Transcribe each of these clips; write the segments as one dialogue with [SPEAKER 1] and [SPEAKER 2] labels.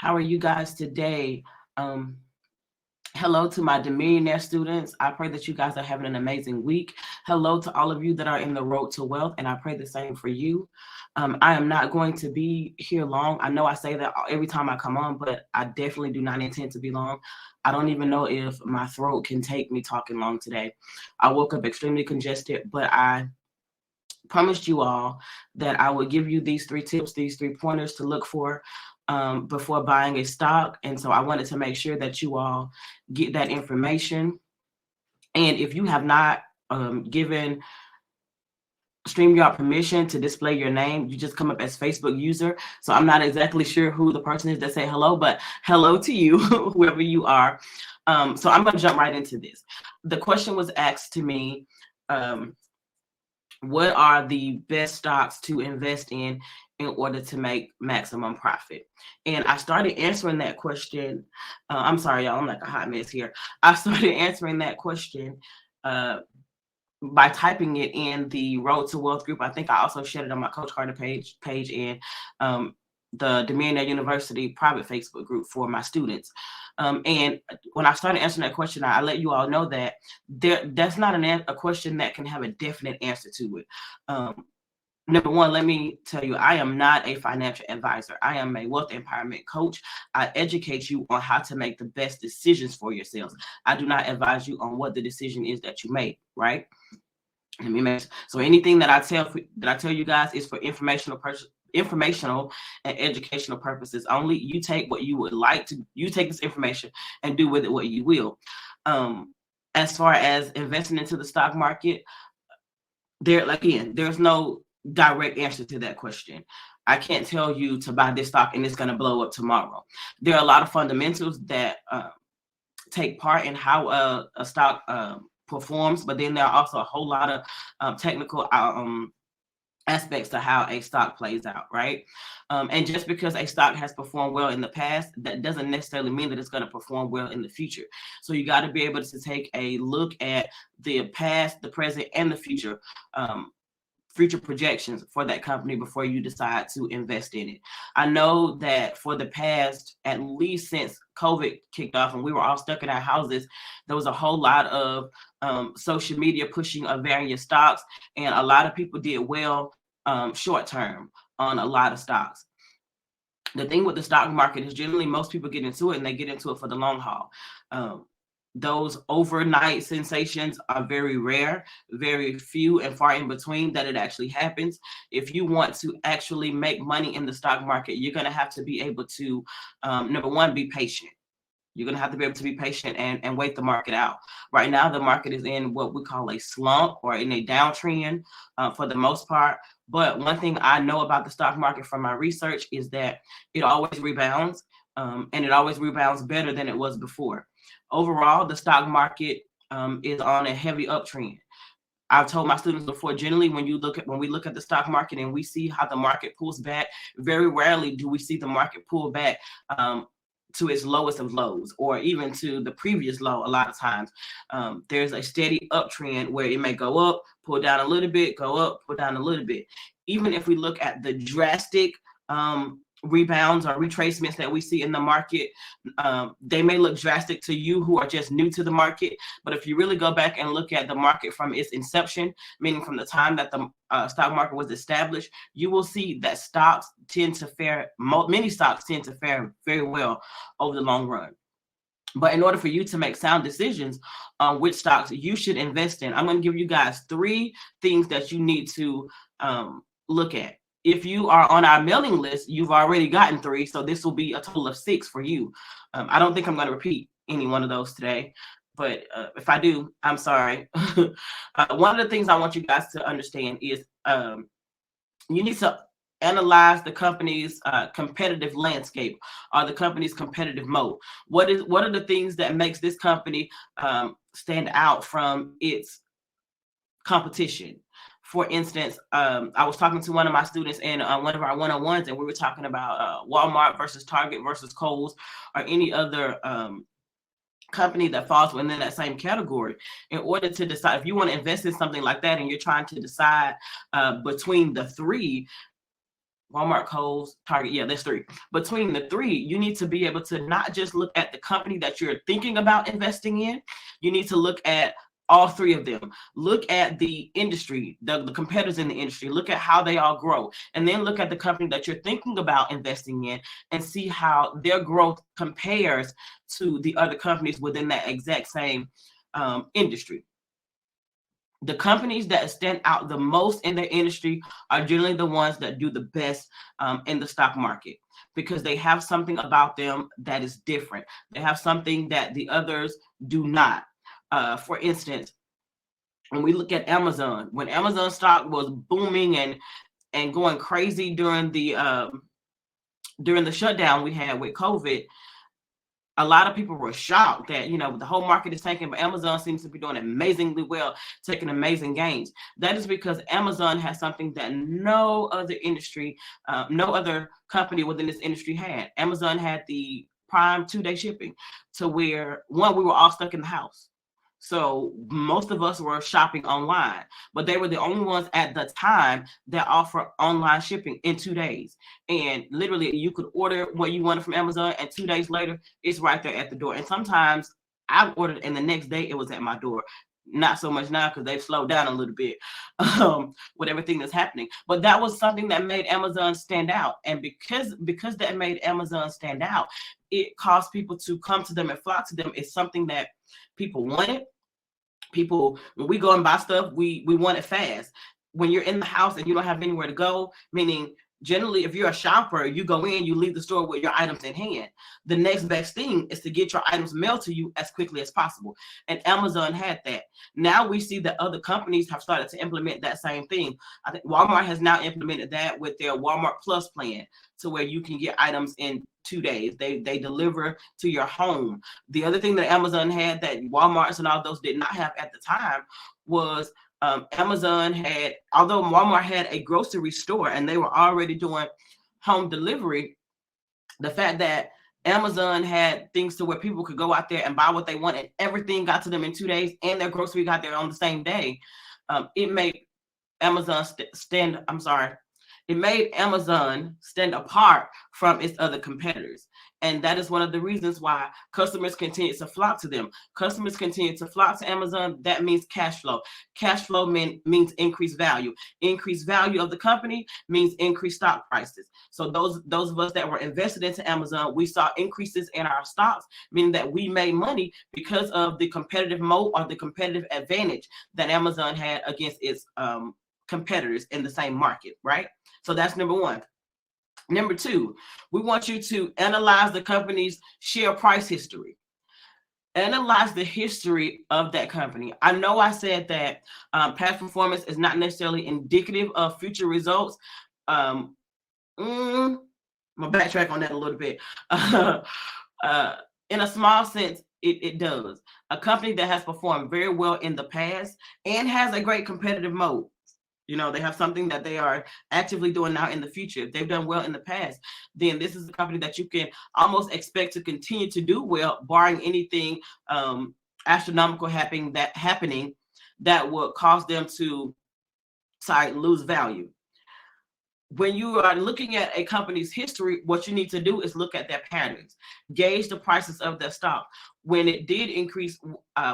[SPEAKER 1] How are you guys today? Um, Hello to my Millionaire students. I pray that you guys are having an amazing week. Hello to all of you that are in the road to wealth, and I pray the same for you. I am not going to be here long. I know I say that every time I come on, but I definitely do not intend to be long. I don't even know if my throat can take me talking long today. I woke up extremely congested, but I promised you all that I would give you these three tips, these three pointers to look for before buying a stock. And so I wanted to make sure that you all get that information. And if you have not given StreamYard permission to display your name, you just come up as Facebook user. So I'm not exactly sure who the person is that say hello, but hello to you, whoever you are. So I'm going to jump right into this. The question was asked to me, what are the best stocks to invest in order to make maximum profit? And I started answering that question. I'm sorry, y'all, I'm like a hot mess here. I started answering that question by typing it in the Road to Wealth group. I think I also shared it on my Coach Carter page and the Millionaire University private Facebook group for my students. And when I started answering that question, I let you all know that that's not a question that can have a definite answer to it. Number one, let me tell you, I am not a financial advisor. I am a wealth empowerment coach. I educate you on how to make the best decisions for yourselves. I do not advise you on what the decision is that you make, right? Let me make so anything that I tell you guys is for informational and educational purposes only. You take what you would like to. You take this information and do with it what you will. As far as investing into the stock market, there's no direct answer to that question. I can't tell you to buy this stock and it's going to blow up tomorrow. There are a lot of fundamentals that take part in how a stock performs, but then there are also a whole lot of technical aspects to how a stock plays out, right? And just because a stock has performed well in the past, that doesn't necessarily mean that it's going to perform well in the future. So you got to be able to take a look at the past, the present, and the future projections for that company before you decide to invest in it. I know that for the past, at least since COVID kicked off and we were all stuck in our houses, there was a whole lot of social media pushing of various stocks, and a lot of people did well short term on a lot of stocks. The thing with the stock market is generally most people get into it and they get into it for the long haul. Those overnight sensations are very rare, very few and far in between that it actually happens. If you want to actually make money in the stock market, you're going to have to be able to, number one, be patient. You're going to have to be able to be patient and wait the market out. Right now, the market is in what we call a slump or in a downtrend for the most part. But one thing I know about the stock market from my research is that it always rebounds, and it always rebounds better than it was before. Overall, the stock market is on a heavy uptrend. I've told my students before, generally, when we look at the stock market and we see how the market pulls back, very rarely do we see the market pull back to its lowest of lows or even to the previous low. A lot of times there's a steady uptrend where it may go up, pull down a little bit, go up, pull down a little bit. Even if we look at the drastic rebounds or retracements that we see in the market, they may look drastic to you who are just new to the market, but if you really go back and look at the market from its inception, meaning from the time that the stock market was established, you will see that many stocks tend to fare very well over the long run. But in order for you to make sound decisions on which stocks you should invest in, I'm going to give you guys 3 things that you need to look at. If you are on our mailing list, you've already gotten 3, so this will be a total of 6 for you. I don't think I'm going to repeat any one of those today, but if I do, I'm sorry. One of the things I want you guys to understand is you need to analyze the company's competitive landscape or the company's competitive mode. What are the things that makes this company stand out from its competition? For instance, I was talking to one of my students in one of our one-on-ones, and we were talking about Walmart versus Target versus Kohl's or any other company that falls within that same category. In order to decide if you want to invest in something like that and you're trying to decide between the 3, Walmart, Kohl's, Target. Yeah, there's three. Between the three, you need to be able to not just look at the company that you're thinking about investing in. You need to look at all three of them. Look at the industry, the competitors in the industry. Look at how they all grow. And then look at the company that you're thinking about investing in and see how their growth compares to the other companies within that exact same industry. The companies that stand out the most in their industry are generally the ones that do the best in the stock market, because they have something about them that is different. They have something that the others do not. For instance, when we look at Amazon, when Amazon stock was booming and going crazy during the shutdown we had with COVID, a lot of people were shocked that, the whole market is tanking, but Amazon seems to be doing amazingly well, taking amazing gains. That is because Amazon has something that no other industry, no other company within this industry had. Amazon had the Prime 2-day shipping, to where, one, we were all stuck in the house. So most of us were shopping online, but they were the only ones at the time that offer online shipping in 2 days. And literally you could order what you wanted from Amazon, and 2 days later, it's right there at the door. And sometimes I've ordered and the next day it was at my door. Not so much now because they've slowed down a little bit with everything that's happening. But that was something that made Amazon stand out. And because that made Amazon stand out, it caused people to come to them and flock to them. It's something that people wanted. People, when we go and buy stuff, we want it fast. When you're in the house and you don't have anywhere to go, meaning generally if you're a shopper, you go in, you leave the store with your items in hand. The next best thing is to get your items mailed to you as quickly as possible. And Amazon had that. Now we see that other companies have started to implement that same thing. I think Walmart has now implemented that with their Walmart Plus plan, to where you can get items in 2 days. They deliver to your home. The other thing that Amazon had that Walmart's and all those did not have at the time was Amazon had, although Walmart had a grocery store and they were already doing home delivery, the fact that Amazon had things to where people could go out there and buy what they want and everything got to them in 2 days and their grocery got there on the same day, it made Amazon it made Amazon stand apart from its other competitors. And that is one of the reasons why customers continue to flock to them. Customers continue to flock to Amazon. That means cash flow. Cash flow means increased value. Increased value of the company means increased stock prices. So those of us that were invested into Amazon, we saw increases in our stocks, meaning that we made money because of the competitive moat or the competitive advantage that Amazon had against its competitors in the same market, right? So that's number one. Number two, we want you to analyze the company's share price history. Analyze the history of that company. I know I said that past performance is not necessarily indicative of future results. I'm gonna backtrack on that a little bit. In a small sense, it does. A company that has performed very well in the past and has a great competitive moat. They have something that they are actively doing now in the future. If they've done well in the past, then this is a company that you can almost expect to continue to do well, barring anything astronomical happening that would cause them to lose value. When you are looking at a company's history, what you need to do is look at their patterns, gauge the prices of their stock. When it did increase,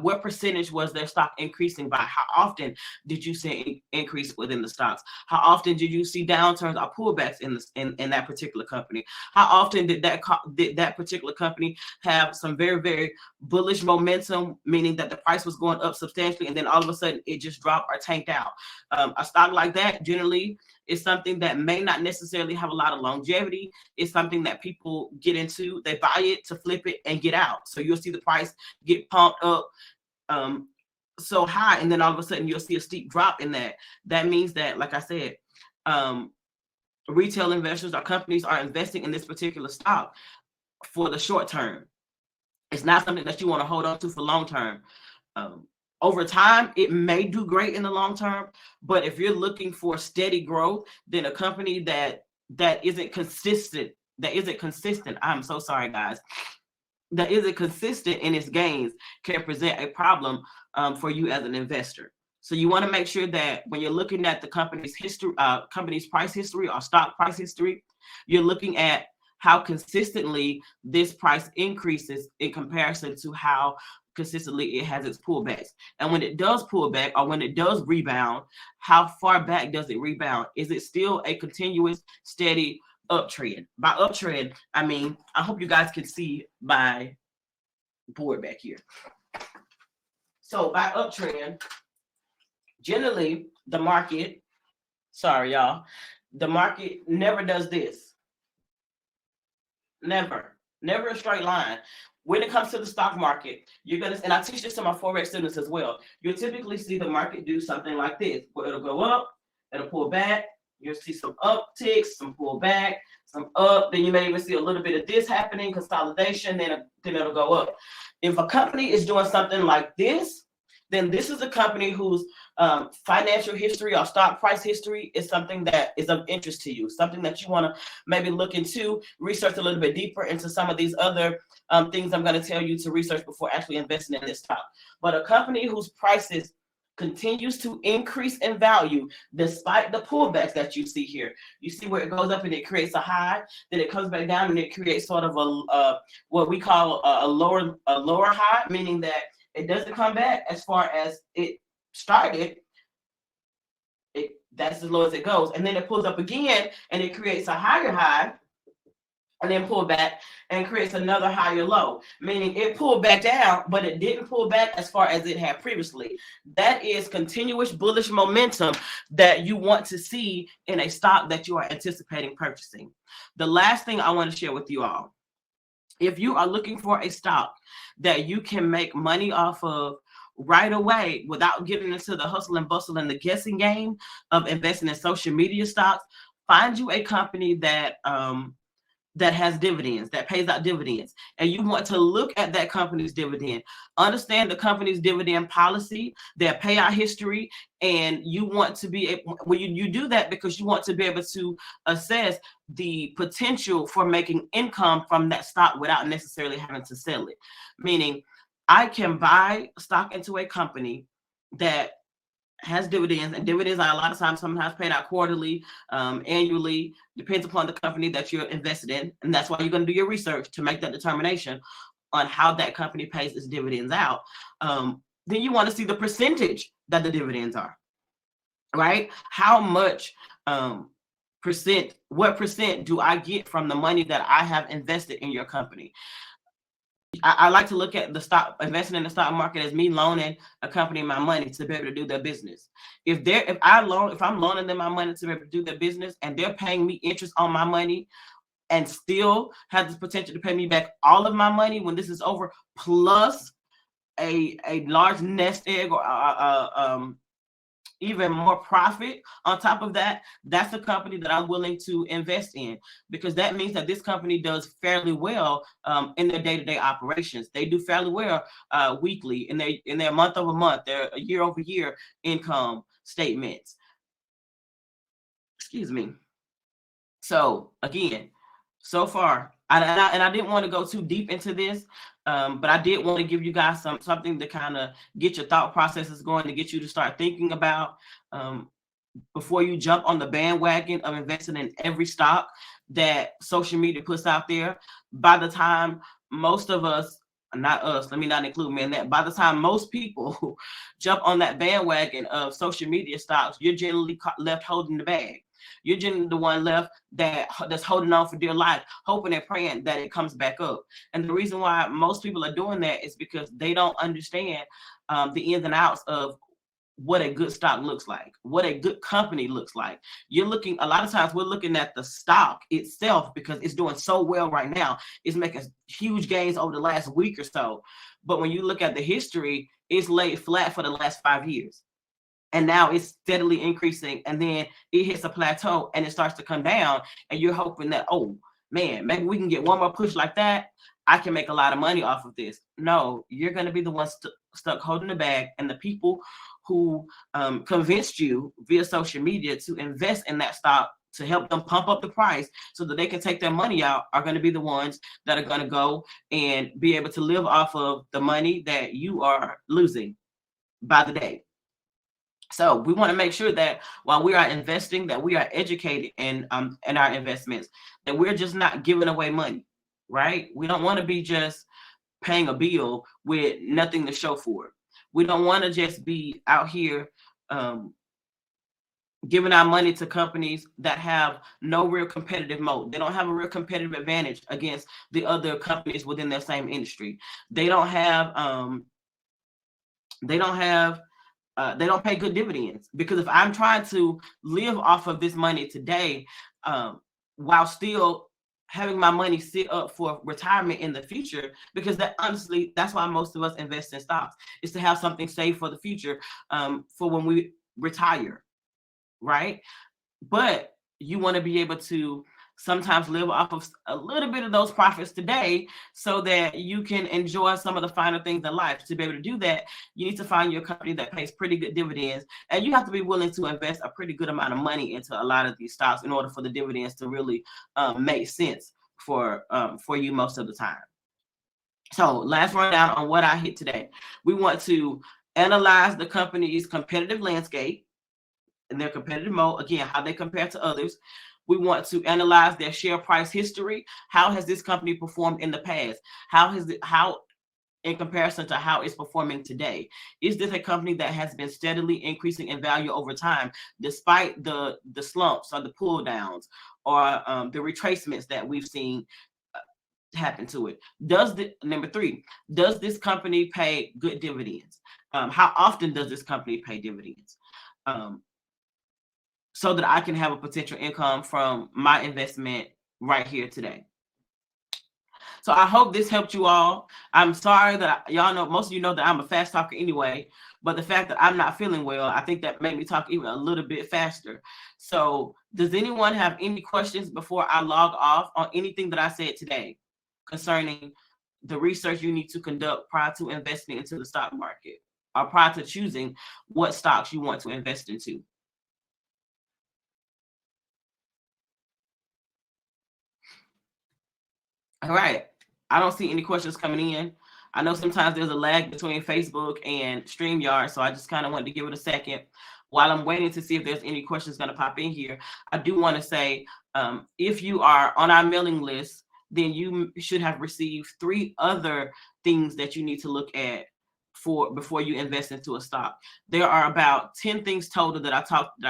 [SPEAKER 1] what percentage was their stock increasing by? How often did you see an increase within the stocks? How often did you see downturns or pullbacks in that particular company? How often did that particular company have some very, very bullish momentum, meaning that the price was going up substantially, and then all of a sudden it just dropped or tanked out? A stock like that generally is something that may not necessarily have a lot of longevity. It's something that people get into. They buy it to flip it and get out. So you'll see the price get pumped up so high, and then all of a sudden you'll see a steep drop in that. That means that, like I said, retail investors or companies are investing in this particular stock for the short term. It's not something that you want to hold on to for long term. Over time, it may do great in the long term, but if you're looking for steady growth, then a company that isn't consistent, I'm so sorry, guys, that isn't consistent in its gains can present a problem for you as an investor. So you want to make sure that when you're looking at the company's history, company's price history or stock price history, you're looking at how consistently this price increases in comparison to how consistently it has its pullbacks. And when it does pull back or when it does rebound, how far back does it rebound? Is it still a continuous, steady uptrend? By uptrend, I mean, I hope you guys can see my board back here. So by uptrend, generally the market, sorry y'all, the market never does this. Never a straight line. When it comes to the stock market, you're gonna, and I teach this to my Forex students as well, you'll typically see the market do something like this, where it'll go up, it'll pull back, you'll see some upticks, some pull back, some up, then you may even see a little bit of this happening, consolidation, then it'll go up. If a company is doing something like this, then this is a company whose financial history or stock price history is something that is of interest to you, something that you want to maybe look into, research a little bit deeper into some of these other things I'm going to tell you to research before actually investing in this stock. But a company whose prices continues to increase in value despite the pullbacks that you see here. You see where it goes up and it creates a high, then it comes back down and it creates sort of a what we call a lower high, meaning that it doesn't come back as far as it started. That's as low as it goes. And then it pulls up again and it creates a higher high and then pull back and creates another higher low, meaning it pulled back down, but it didn't pull back as far as it had previously. That is continuous bullish momentum that you want to see in a stock that you are anticipating purchasing. The last thing I want to share with you all, if you are looking for a stock that you can make money off of right away without getting into the hustle and bustle and the guessing game of investing in social media stocks, find you a company that that has dividends, that pays out dividends, and you want to look at that company's dividend, understand the company's dividend policy, their payout history, and you want to be able, well, you do that because you want to be able to assess the potential for making income from that stock without necessarily having to sell it. Meaning, I can buy stock into a company that has dividends, and dividends are a lot of times sometimes paid out quarterly, annually, depends upon the company that you're invested in. And that's why you're going to do your research to make that determination on how that company pays its dividends out. Then you want to see the percentage that the dividends are, right? How much what percent do I get from the money that I have invested in your company? I like to look at the stock, investing in the stock market, as me loaning a company my money to be able to do their business. If I'm loaning them my money to be able to do their business and they're paying me interest on my money and still have the potential to pay me back all of my money when this is over, plus a large nest egg or even more profit on top of that, that's the company that I'm willing to invest in, because that means that this company does fairly well in their day-to-day operations. They do fairly well weekly in their month-over-month, their year-over-year income statements. Excuse me. So again, so far, and I didn't want to go too deep into this, but I did want to give you guys something to kind of get your thought processes going, to get you to start thinking about before you jump on the bandwagon of investing in every stock that social media puts out there. By the time most of us, not us, let me not include me in that, by the time most people jump on that bandwagon of social media stocks, you're generally left holding the bag. You're generally the one left that's holding on for dear life, hoping and praying that it comes back up. And the reason why most people are doing that is because they don't understand the ins and outs of what a good stock looks like, what a good company looks like. A lot of times we're looking at the stock itself because it's doing so well right now. It's making huge gains over the last week or so. But when you look at the history, it's laid flat for the last 5 years. And now it's steadily increasing, and then it hits a plateau and it starts to come down, and you're hoping that, oh man, maybe we can get one more push like that, I can make a lot of money off of this. No, you're going to be the one stuck holding the bag, and the people who convinced you via social media to invest in that stock to help them pump up the price so that they can take their money out are going to be the ones that are going to go and be able to live off of the money that you are losing by the day. So we want to make sure that while we are investing, that we are educated in our investments, that we're just not giving away money, right? We don't want to be just paying a bill with nothing to show for it. We don't want to just be out here um, giving our money to companies that have no real competitive moat. They don't have a real competitive advantage against the other companies within their same industry. They don't have they don't have they don't pay good dividends, because if I'm trying to live off of this money today, while still having my money sit up for retirement in the future, because that honestly, that's why most of us invest in stocks, is to have something saved for the future, for when we retire, right? But you want to be able to sometimes live off of a little bit of those profits today, so that you can enjoy some of the finer things in life. To be able to do that, you need to find your company that pays pretty good dividends, and you have to be willing to invest a pretty good amount of money into a lot of these stocks in order for the dividends to really make sense for you most of the time. So last rundown on what I hit today. We want to analyze the company's competitive landscape and their competitive mode, again, how they compare to others. We want to analyze their share price history. How has this company performed in the past? How in comparison to how it's performing today? Is this a company that has been steadily increasing in value over time, despite the slumps or the pull downs, or the retracements that we've seen happen to it? Number three, does this company pay good dividends? How often does this company pay dividends? So that I can have a potential income from my investment right here today. So I hope this helped you all. I'm sorry that y'all know, most of you know that I'm a fast talker anyway, but the fact that I'm not feeling well, I think that made me talk even a little bit faster. So does anyone have any questions before I log off on anything that I said today concerning the research you need to conduct prior to investing into the stock market, or prior to choosing what stocks you want to invest into? All right. I don't see any questions coming in. I know sometimes there's a lag between Facebook and StreamYard, so I just kind of wanted to give it a second. While I'm waiting to see if there's any questions going to pop in here, I do want to say, if you are on our mailing list, then you should have received 3 other things that you need to look at before you invest into a stock. There are about 10 things total that I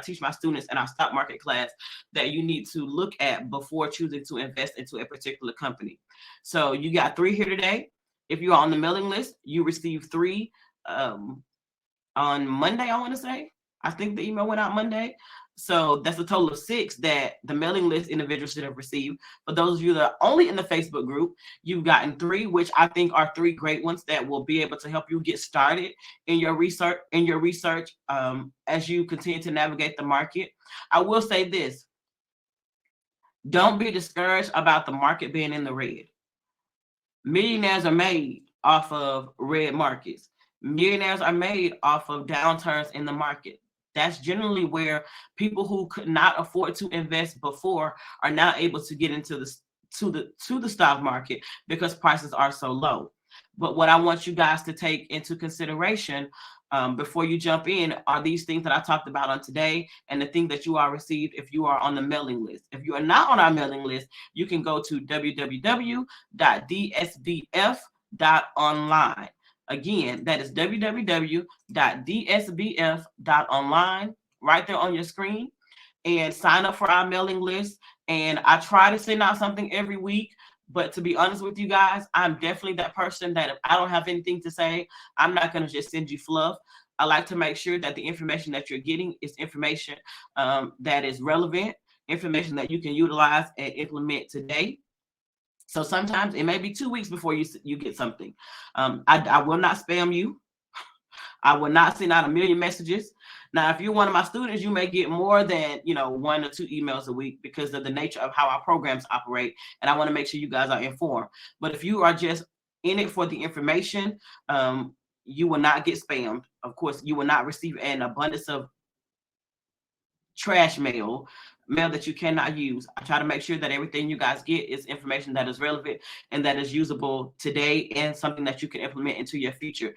[SPEAKER 1] teach my students in our stock market class that you need to look at before choosing to invest into a particular company. So you got 3 here today. If you're on the mailing list, you receive 3 on Monday, I want to say. I think the email went out Monday. So that's a total of 6 that the mailing list individuals should have received. For those of you that are only in the Facebook group, you've gotten 3, which I think are 3 great ones that will be able to help you get started in your research. As you continue to navigate the market. I will say this: don't be discouraged about the market being in the red. Millionaires are made off of red markets. Millionaires are made off of downturns in the market. That's generally where people who could not afford to invest before are now able to get into the stock market because prices are so low. But what I want you guys to take into consideration before you jump in are these things that I talked about on today, and the thing that you are received if you are on the mailing list. If you are not on our mailing list, you can go to www.dsbf.online. Again, that is www.dsbf.online, right there on your screen, and sign up for our mailing list. And I try to send out something every week. But to be honest with you guys, I'm definitely that person that if I don't have anything to say, I'm not going to just send you fluff. I like to make sure that the information that you're getting is information that is relevant, information that you can utilize and implement today. So sometimes it may be 2 weeks before you get something. I will not spam you. I will not send out a million messages. Now, if you're one of my students, you may get more than 1 or 2 emails a week because of the nature of how our programs operate, and I want to make sure you guys are informed. But if you are just in it for the information, you will not get spammed. Of course, you will not receive an abundance of trash mail that you cannot use. I try to make sure that everything you guys get is information that is relevant and that is usable today, and something that you can implement into your future.